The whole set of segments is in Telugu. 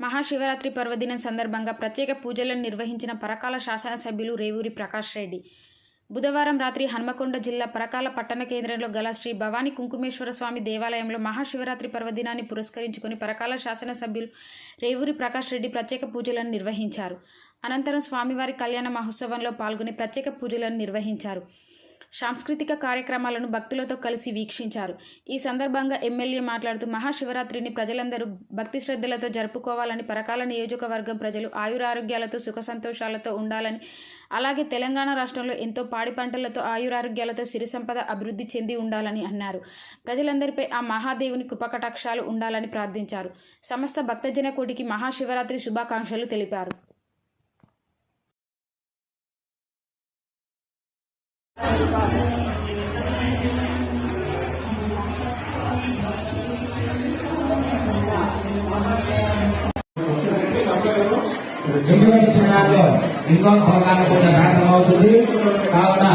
మహాశివరాత్రి పర్వదినం సందర్భంగా ప్రత్యేక పూజలను నిర్వహించిన పరకాల శాసనసభ్యులు రేవూరి ప్రకాష్ రెడ్డి బుధవారం రాత్రి హన్మకొండ జిల్లా పరకాల పట్టణ కేంద్రంలో గల శ్రీ భవానీ కుంకుమేశ్వర స్వామి దేవాలయంలో మహాశివరాత్రి పర్వదినాన్ని పురస్కరించుకుని పరకాల శాసనసభ్యులు రేవూరి ప్రకాష్ రెడ్డి ప్రత్యేక పూజలను నిర్వహించారు. అనంతరం స్వామివారి కళ్యాణ మహోత్సవంలో పాల్గొని ప్రత్యేక పూజలను నిర్వహించారు. సాంస్కృతిక కార్యక్రమాలను భక్తులతో కలిసి వీక్షించారు. ఈ సందర్భంగా ఎమ్మెల్యే మాట్లాడుతూ మహాశివరాత్రిని ప్రజలందరూ భక్తి శ్రద్ధలతో జరుపుకోవాలని, పరకాల నియోజకవర్గం ప్రజలు ఆయురారోగ్యాలతో సుఖ సంతోషాలతో ఉండాలని, అలాగే తెలంగాణ రాష్ట్రంలో ఎంతో పాడి పంటలతో ఆయురారోగ్యాలతో సిరి సంపద అభివృద్ధి చెంది ఉండాలని అన్నారు. ప్రజలందరిపై ఆ మహాదేవుని కృపకటాక్షాలు ఉండాలని ప్రార్థించారు. సమస్త భక్తజన కోటికి మహాశివరాత్రి శుభాకాంక్షలు తెలిపారు. ఇంకో అవగాహన కూడా నాటకం అవుతుంది. కావున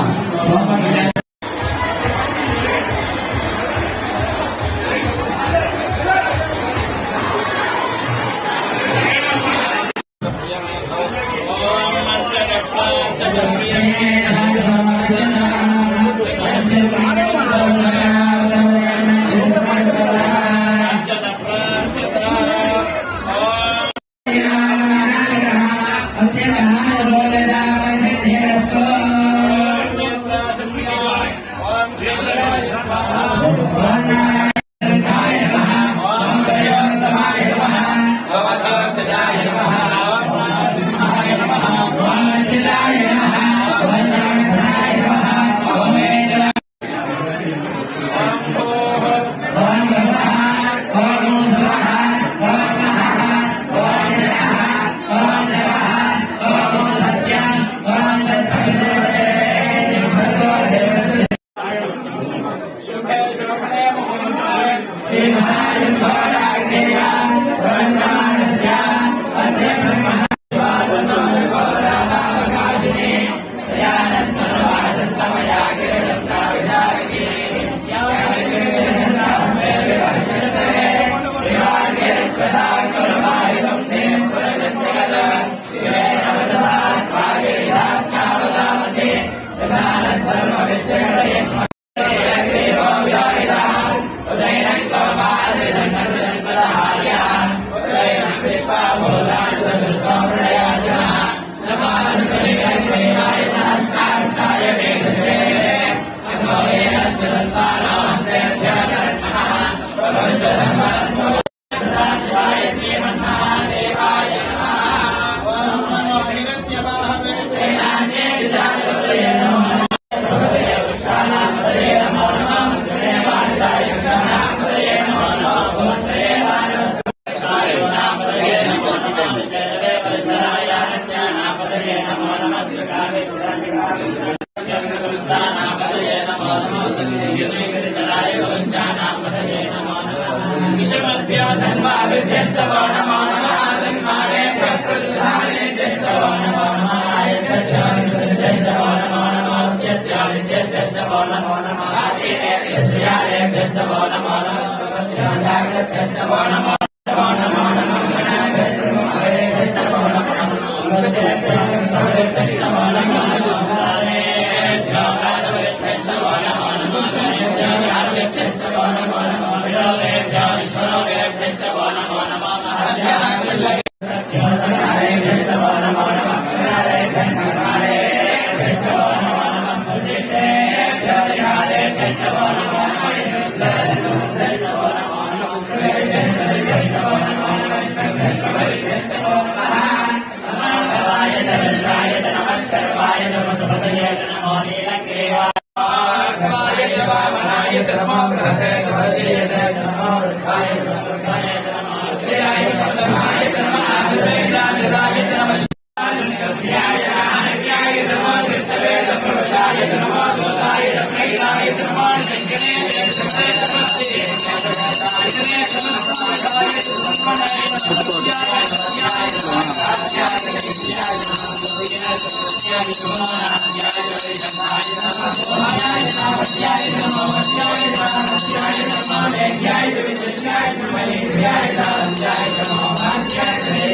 Jai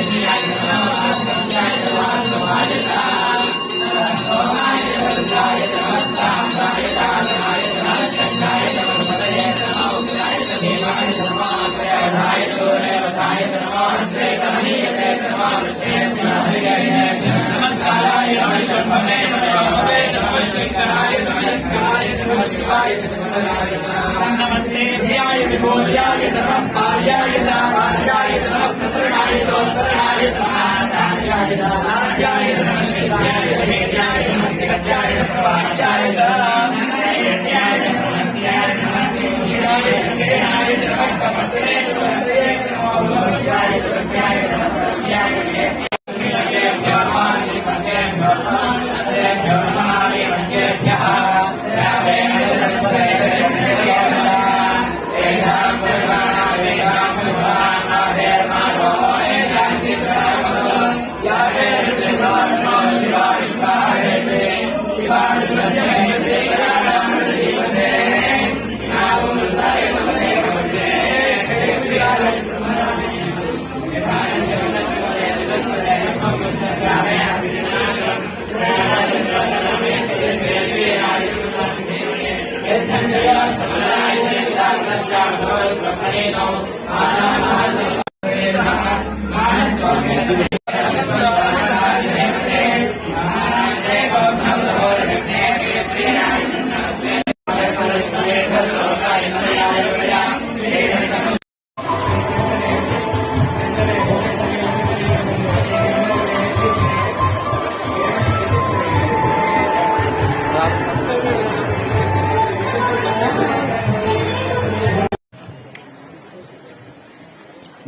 नमस्ते ध्याय विभूत्याय च पार्याय च पार्याय च प्रतरणाय चोत्तरणाय च नाट्याय च नाट्याय च शिष्याय च हेत्याय च नमस्तिकत्याय च प्रवाह्याय च नैवेद्याय च नमस्त्याय च शिराय च शिराय च भक्तपत्रे च वस्त्रे च नमो भगवत्याय च भक्त्याय च नमस्त्याय च हेत्याय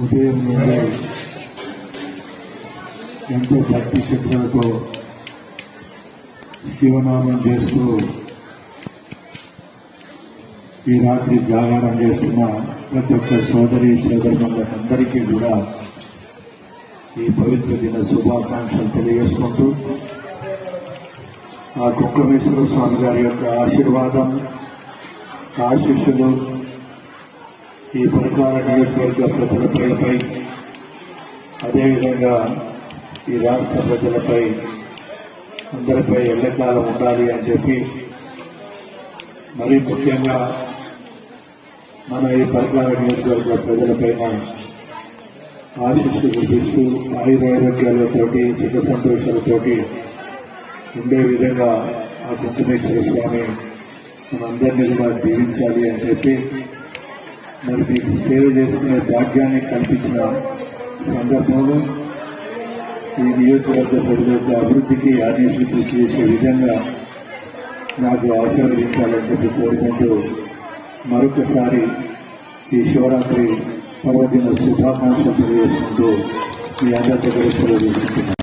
ఉదయం నుండి ఎంతో భక్తి శ్రద్ధలతో శివనామం చేస్తూ ఈ రాత్రి జాగరణ చేస్తున్న ప్రతి ఒక్క సోదరి సోదరులందరికీ కూడా ఈ పవిత్ర దిన శుభాకాంక్షలు తెలియజేసుకుంటూ ఆ కుంకుమేశ్వర స్వామి గారి యొక్క ఆశీర్వాదం ఆశీస్సులు ఈ పరకాల నియోజకవర్గ ప్రజలపై అదేవిధంగా ఈ రాష్ట్ర ప్రజలపై అందరిపై ఎల్లకాలం ఉండాలి అని చెప్పి మరీ ముఖ్యంగా మన ఈ పరకాల నియోజకవర్గ ప్రజలపైన ఆశీస్సులు కురిపిస్తూ ఆయురారోగ్యాలతోటి సుఖ సంతోషాలతోటి ఉండే విధంగా ఆ కుంకుమేశ్వర స్వామి మనందరినీ కూడా దీవించాలి అని చెప్పి మరి మీకు సేవ చేసుకునే భాగ్యాన్ని కల్పించిన సందర్భంలో ఈ నియోజకవర్గ ప్రజల యొక్క అభివృద్ధికి ఆదేశాలు కృషి చేసే విధంగా నాకు ఆశీర్వదించాలని చెప్పి కోరుకుంటూ మరొకసారి ఈ శివరాత్రి పర్వదిన శుభాకాంక్షలు తెలియజేసుకుంటూ మీ అందరి దగ్గర సెలవు తీసుకుంటున్నాను.